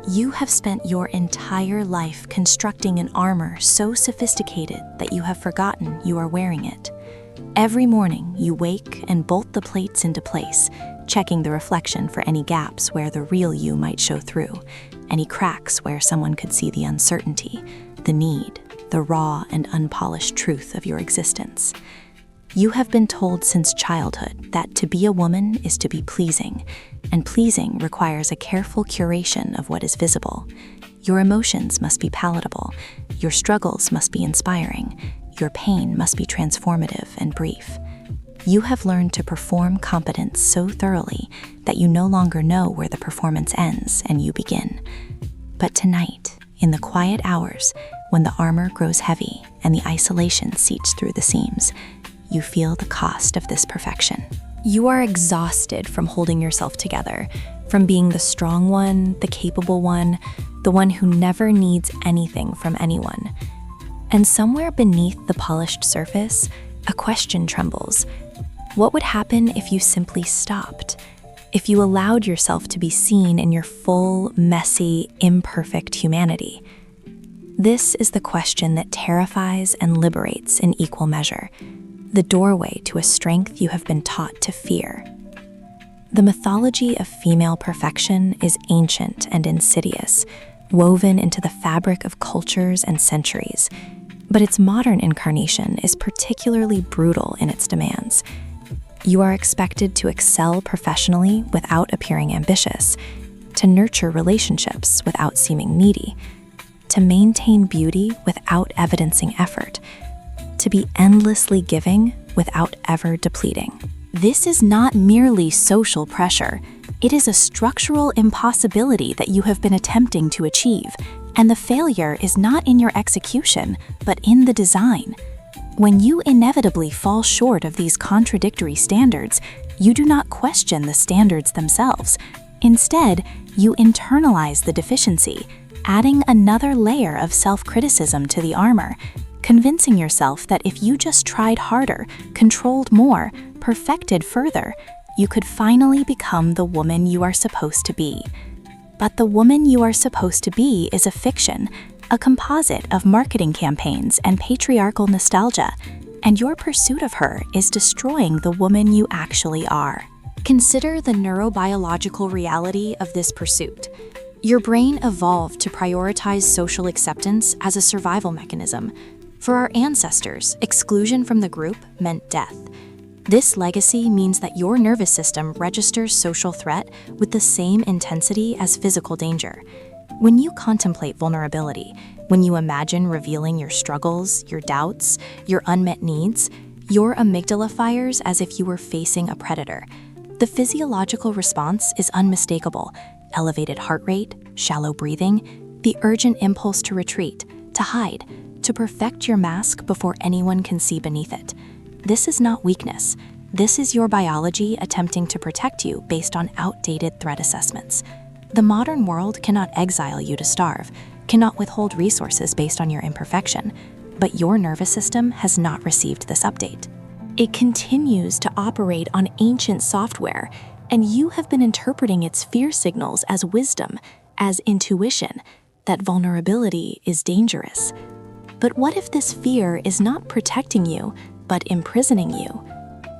You have spent your entire life constructing an armor so sophisticated that you have forgotten you are wearing it. Every morning, you wake and bolt the plates into place, checking the reflection for any gaps where the real you might show through, any cracks where someone could see the uncertainty, the need, the raw and unpolished truth of your existence. You have been told since childhood that to be a woman is to be pleasing, and pleasing requires a careful curation of what is visible. Your emotions must be palatable, your struggles must be inspiring, your pain must be transformative and brief. You have learned to perform competence so thoroughly that you no longer know where the performance ends and you begin. But tonight, in the quiet hours, when the armor grows heavy and the isolation seeps through the seams, you feel the cost of this perfection. You are exhausted from holding yourself together, from being the strong one, the capable one, the one who never needs anything from anyone. And somewhere beneath the polished surface, a question trembles. What would happen if you simply stopped? If you allowed yourself to be seen in your full, messy, imperfect humanity? This is the question that terrifies and liberates in equal measure, the doorway to a strength you have been taught to fear. The mythology of female perfection is ancient and insidious, woven into the fabric of cultures and centuries, but its modern incarnation is particularly brutal in its demands. You are expected to excel professionally without appearing ambitious, to nurture relationships without seeming needy, to maintain beauty without evidencing effort, to be endlessly giving without ever depleting. This is not merely social pressure. It is a structural impossibility that you have been attempting to achieve, and the failure is not in your execution, but in the design. When you inevitably fall short of these contradictory standards, you do not question the standards themselves. Instead, you internalize the deficiency, adding another layer of self-criticism to the armor, convincing yourself that if you just tried harder, controlled more, perfected further, you could finally become the woman you are supposed to be. But the woman you are supposed to be is a fiction, a composite of marketing campaigns and patriarchal nostalgia, and your pursuit of her is destroying the woman you actually are. Consider the neurobiological reality of this pursuit. Your brain evolved to prioritize social acceptance as a survival mechanism. For our ancestors, exclusion from the group meant death. This legacy means that your nervous system registers social threat with the same intensity as physical danger. When you contemplate vulnerability, when you imagine revealing your struggles, your doubts, your unmet needs, your amygdala fires as if you were facing a predator. The physiological response is unmistakable: elevated heart rate, shallow breathing, the urgent impulse to retreat, to hide, to perfect your mask before anyone can see beneath it. This is not weakness. This is your biology attempting to protect you based on outdated threat assessments. The modern world cannot exile you to starve, cannot withhold resources based on your imperfection, but your nervous system has not received this update. It continues to operate on ancient software, and you have been interpreting its fear signals as wisdom, as intuition, that vulnerability is dangerous. But what if this fear is not protecting you, but imprisoning you?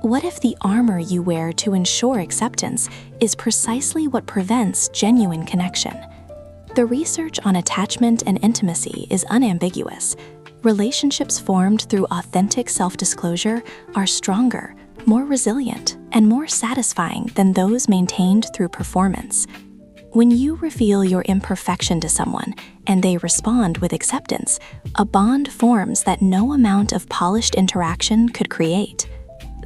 What if the armor you wear to ensure acceptance is precisely what prevents genuine connection? The research on attachment and intimacy is unambiguous. Relationships formed through authentic self-disclosure are stronger, more resilient, and more satisfying than those maintained through performance. When you reveal your imperfection to someone and they respond with acceptance, a bond forms that no amount of polished interaction could create.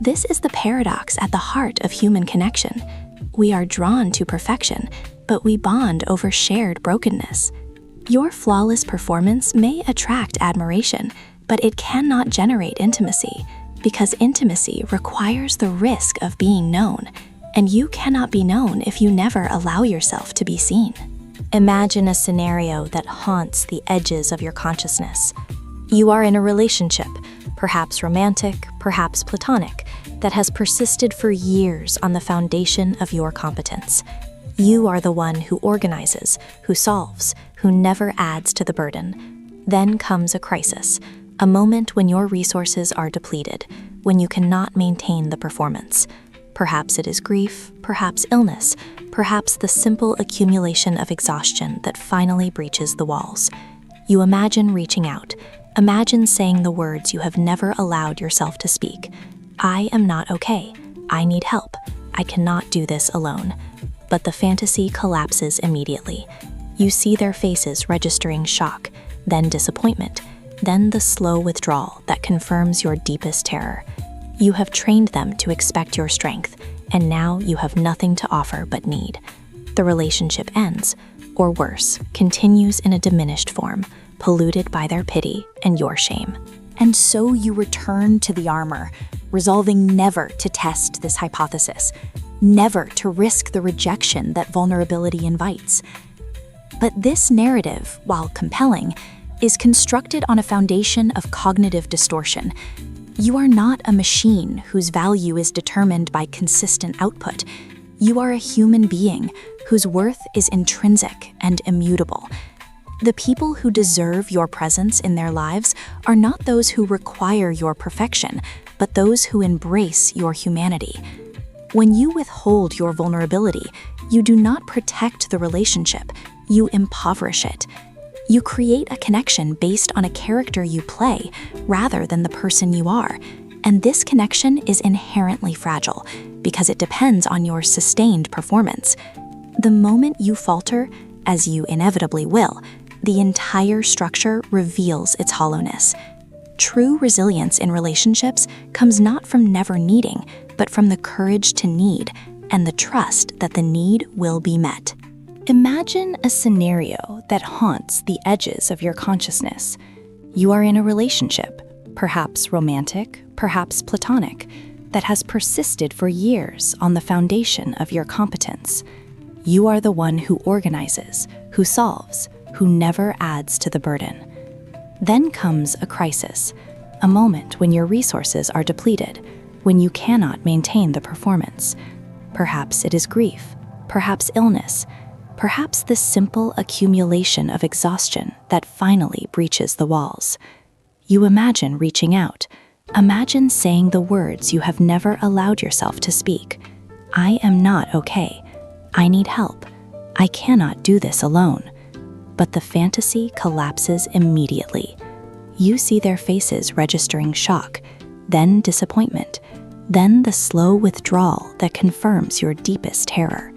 This is the paradox at the heart of human connection. We are drawn to perfection, but we bond over shared brokenness. Your flawless performance may attract admiration, but it cannot generate intimacy, because intimacy requires the risk of being known, and you cannot be known if you never allow yourself to be seen. Imagine a scenario that haunts the edges of your consciousness. You are in a relationship, perhaps romantic, perhaps platonic, that has persisted for years on the foundation of your competence. You are the one who organizes, who solves, who never adds to the burden. Then comes a crisis, a moment when your resources are depleted, when you cannot maintain the performance. Perhaps it is grief, perhaps illness, perhaps the simple accumulation of exhaustion that finally breaches the walls. You imagine reaching out. Imagine saying the words you have never allowed yourself to speak. I am not okay. I need help. I cannot do this alone. But the fantasy collapses immediately. You see their faces registering shock, then disappointment, then the slow withdrawal that confirms your deepest terror. You have trained them to expect your strength, and now you have nothing to offer but need. The relationship ends, or worse, continues in a diminished form, polluted by their pity and your shame. And so you return to the armor, resolving never to test this hypothesis, never to risk the rejection that vulnerability invites. But this narrative, while compelling, is constructed on a foundation of cognitive distortion. You are not a machine whose value is determined by consistent output. You are a human being whose worth is intrinsic and immutable. The people who deserve your presence in their lives are not those who require your perfection, but those who embrace your humanity. When you withhold your vulnerability, you do not protect the relationship, you impoverish it. You create a connection based on a character you play rather than the person you are. And this connection is inherently fragile because it depends on your sustained performance. The moment you falter, as you inevitably will, the entire structure reveals its hollowness. True resilience in relationships comes not from never needing, but from the courage to need and the trust that the need will be met. Imagine a scenario that haunts the edges of your consciousness. You are in a relationship, perhaps romantic, perhaps platonic, that has persisted for years on the foundation of your competence. You are the one who organizes, who solves, who never adds to the burden. Then comes a crisis, a moment when your resources are depleted, when you cannot maintain the performance. Perhaps it is grief, perhaps illness, perhaps the simple accumulation of exhaustion that finally breaches the walls. You imagine reaching out. Imagine saying the words you have never allowed yourself to speak. I am not okay. I need help. I cannot do this alone. But the fantasy collapses immediately. You see their faces registering shock, then disappointment, then the slow withdrawal that confirms your deepest terror.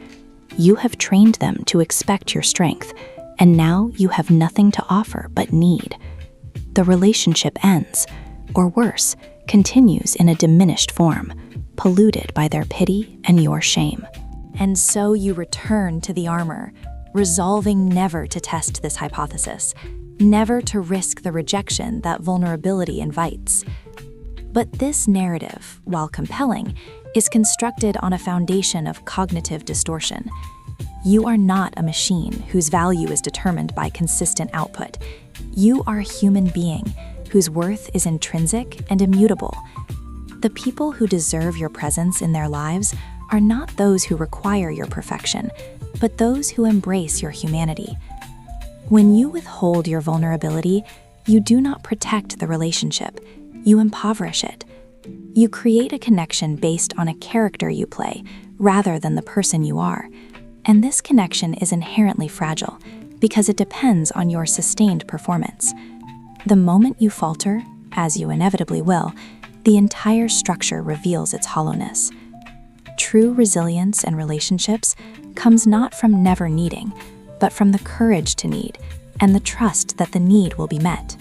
You have trained them to expect your strength, and now you have nothing to offer but need. The relationship ends, or worse, continues in a diminished form, polluted by their pity and your shame. And so you return to the armor, resolving never to test this hypothesis, never to risk the rejection that vulnerability invites. But this narrative, while compelling, is constructed on a foundation of cognitive distortion. You are not a machine whose value is determined by consistent output. You are a human being whose worth is intrinsic and immutable. The people who deserve your presence in their lives are not those who require your perfection, but those who embrace your humanity. When you withhold your vulnerability, you do not protect the relationship, you impoverish it. You create a connection based on a character you play, rather than the person you are. And this connection is inherently fragile, because it depends on your sustained performance. The moment you falter, as you inevitably will, the entire structure reveals its hollowness. True resilience in relationships comes not from never needing, but from the courage to need and the trust that the need will be met.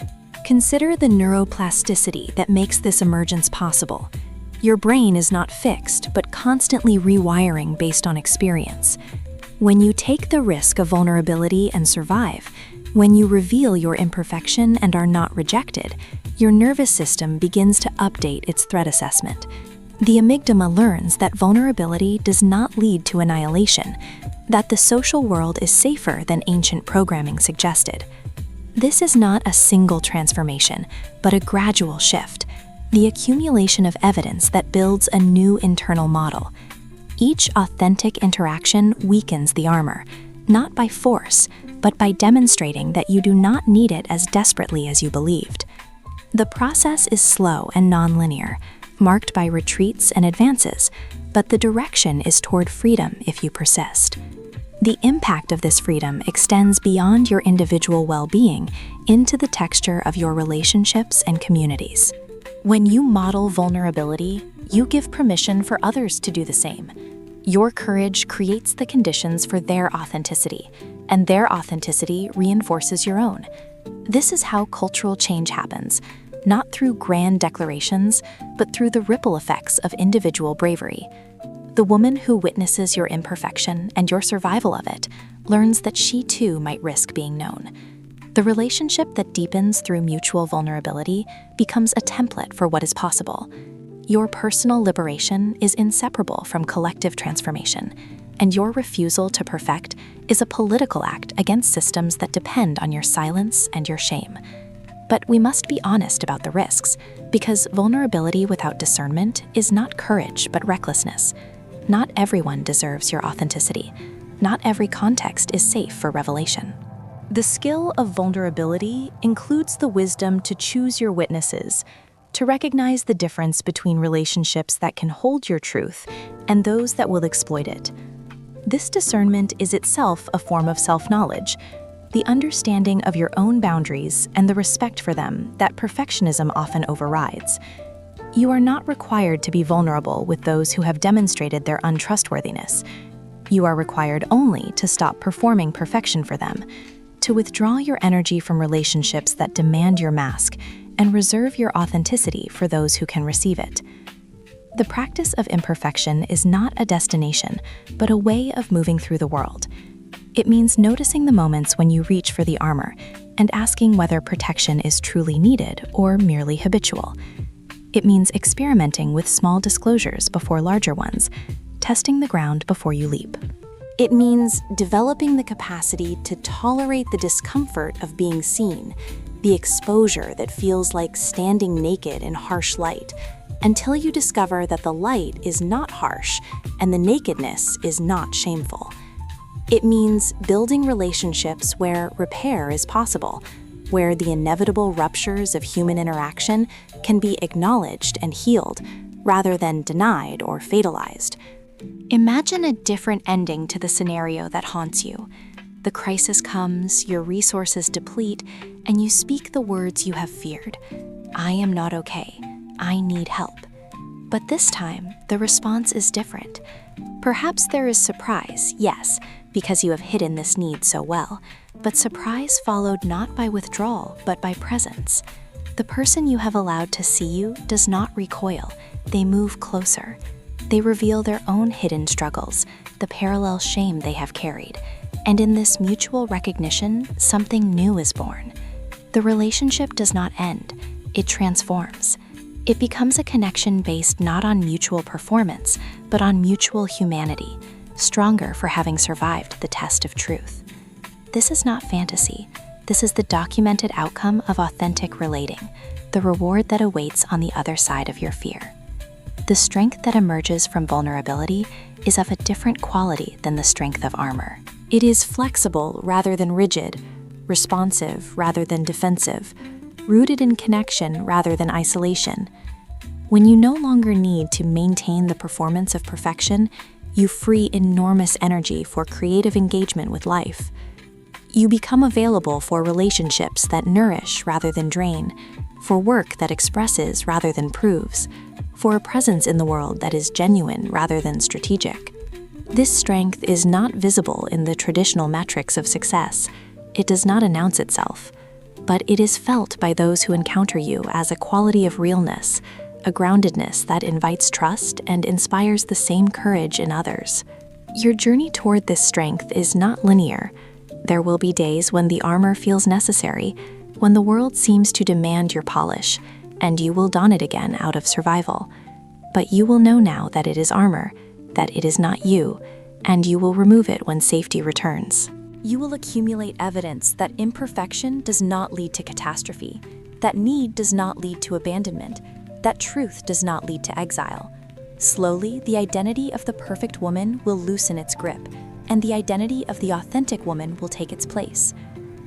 Consider the neuroplasticity that makes this emergence possible. Your brain is not fixed, but constantly rewiring based on experience. When you take the risk of vulnerability and survive, when you reveal your imperfection and are not rejected, your nervous system begins to update its threat assessment. The amygdala learns that vulnerability does not lead to annihilation, that the social world is safer than ancient programming suggested. This is not a single transformation, but a gradual shift, the accumulation of evidence that builds a new internal model. Each authentic interaction weakens the armor, not by force, but by demonstrating that you do not need it as desperately as you believed. The process is slow and nonlinear, marked by retreats and advances, but the direction is toward freedom if you persist. The impact of this freedom extends beyond your individual well-being into the texture of your relationships and communities. When you model vulnerability, you give permission for others to do the same. Your courage creates the conditions for their authenticity, and their authenticity reinforces your own. This is how cultural change happens, not through grand declarations, but through the ripple effects of individual bravery. The woman who witnesses your imperfection and your survival of it learns that she too might risk being known. The relationship that deepens through mutual vulnerability becomes a template for what is possible. Your personal liberation is inseparable from collective transformation, and your refusal to perfect is a political act against systems that depend on your silence and your shame. But we must be honest about the risks, because vulnerability without discernment is not courage but recklessness. Not everyone deserves your authenticity. Not every context is safe for revelation. The skill of vulnerability includes the wisdom to choose your witnesses, to recognize the difference between relationships that can hold your truth and those that will exploit it. This discernment is itself a form of self-knowledge, the understanding of your own boundaries and the respect for them that perfectionism often overrides. You are not required to be vulnerable with those who have demonstrated their untrustworthiness. You are required only to stop performing perfection for them, to withdraw your energy from relationships that demand your mask, and reserve your authenticity for those who can receive it. The practice of imperfection is not a destination, but a way of moving through the world. It means noticing the moments when you reach for the armor and asking whether protection is truly needed or merely habitual. It means experimenting with small disclosures before larger ones, testing the ground before you leap. It means developing the capacity to tolerate the discomfort of being seen, the exposure that feels like standing naked in harsh light, until you discover that the light is not harsh and the nakedness is not shameful. It means building relationships where repair is possible, where the inevitable ruptures of human interaction can be acknowledged and healed, rather than denied or fatalized. Imagine a different ending to the scenario that haunts you. The crisis comes, your resources deplete, and you speak the words you have feared. I am not okay. I need help. But this time, the response is different. Perhaps there is surprise, yes, because you have hidden this need so well, but surprise followed not by withdrawal, but by presence. The person you have allowed to see you does not recoil. They move closer. They reveal their own hidden struggles, the parallel shame they have carried. And in this mutual recognition, something new is born. The relationship does not end. It transforms. It becomes a connection based not on mutual performance, but on mutual humanity, stronger for having survived the test of truth. This is not fantasy. This is the documented outcome of authentic relating, the reward that awaits on the other side of your fear. The strength that emerges from vulnerability is of a different quality than the strength of armor. It is flexible rather than rigid, responsive rather than defensive, rooted in connection rather than isolation. When you no longer need to maintain the performance of perfection, you free enormous energy for creative engagement with life. You become available for relationships that nourish rather than drain, for work that expresses rather than proves, for a presence in the world that is genuine rather than strategic. This strength is not visible in the traditional metrics of success. It does not announce itself, but it is felt by those who encounter you as a quality of realness, a groundedness that invites trust and inspires the same courage in others. Your journey toward this strength is not linear. There will be days when the armor feels necessary, when the world seems to demand your polish, and you will don it again out of survival. But you will know now that it is armor, that it is not you, and you will remove it when safety returns. You will accumulate evidence that imperfection does not lead to catastrophe, that need does not lead to abandonment, that truth does not lead to exile. Slowly, the identity of the perfect woman will loosen its grip, and the identity of the authentic woman will take its place.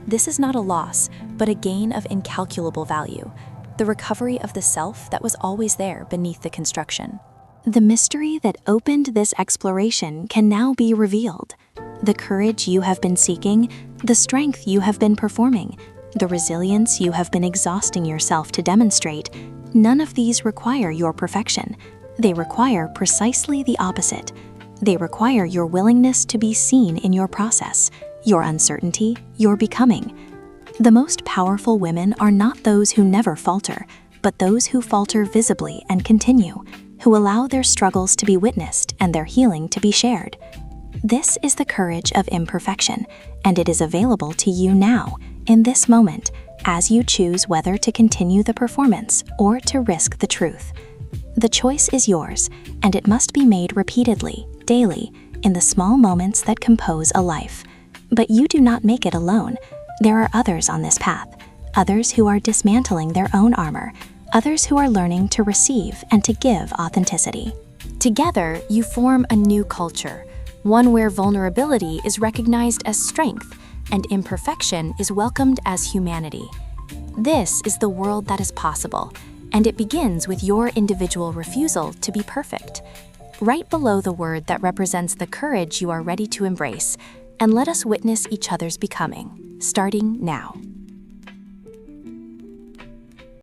This is not a loss, but a gain of incalculable value, the recovery of the self that was always there beneath the construction. The mystery that opened this exploration can now be revealed. The courage you have been seeking, the strength you have been performing, the resilience you have been exhausting yourself to demonstrate, none of these require your perfection. They require precisely the opposite. They require your willingness to be seen in your process, your uncertainty, your becoming. The most powerful women are not those who never falter, but those who falter visibly and continue, who allow their struggles to be witnessed and their healing to be shared. This is the courage of imperfection, and it is available to you now, in this moment, as you choose whether to continue the performance or to risk the truth. The choice is yours, and it must be made repeatedly, daily, in the small moments that compose a life. But you do not make it alone. There are others on this path, others who are dismantling their own armor, others who are learning to receive and to give authenticity. Together, you form a new culture, one where vulnerability is recognized as strength and imperfection is welcomed as humanity. This is the world that is possible, and it begins with your individual refusal to be perfect. Write below the word that represents the courage you are ready to embrace, and let us witness each other's becoming, starting now.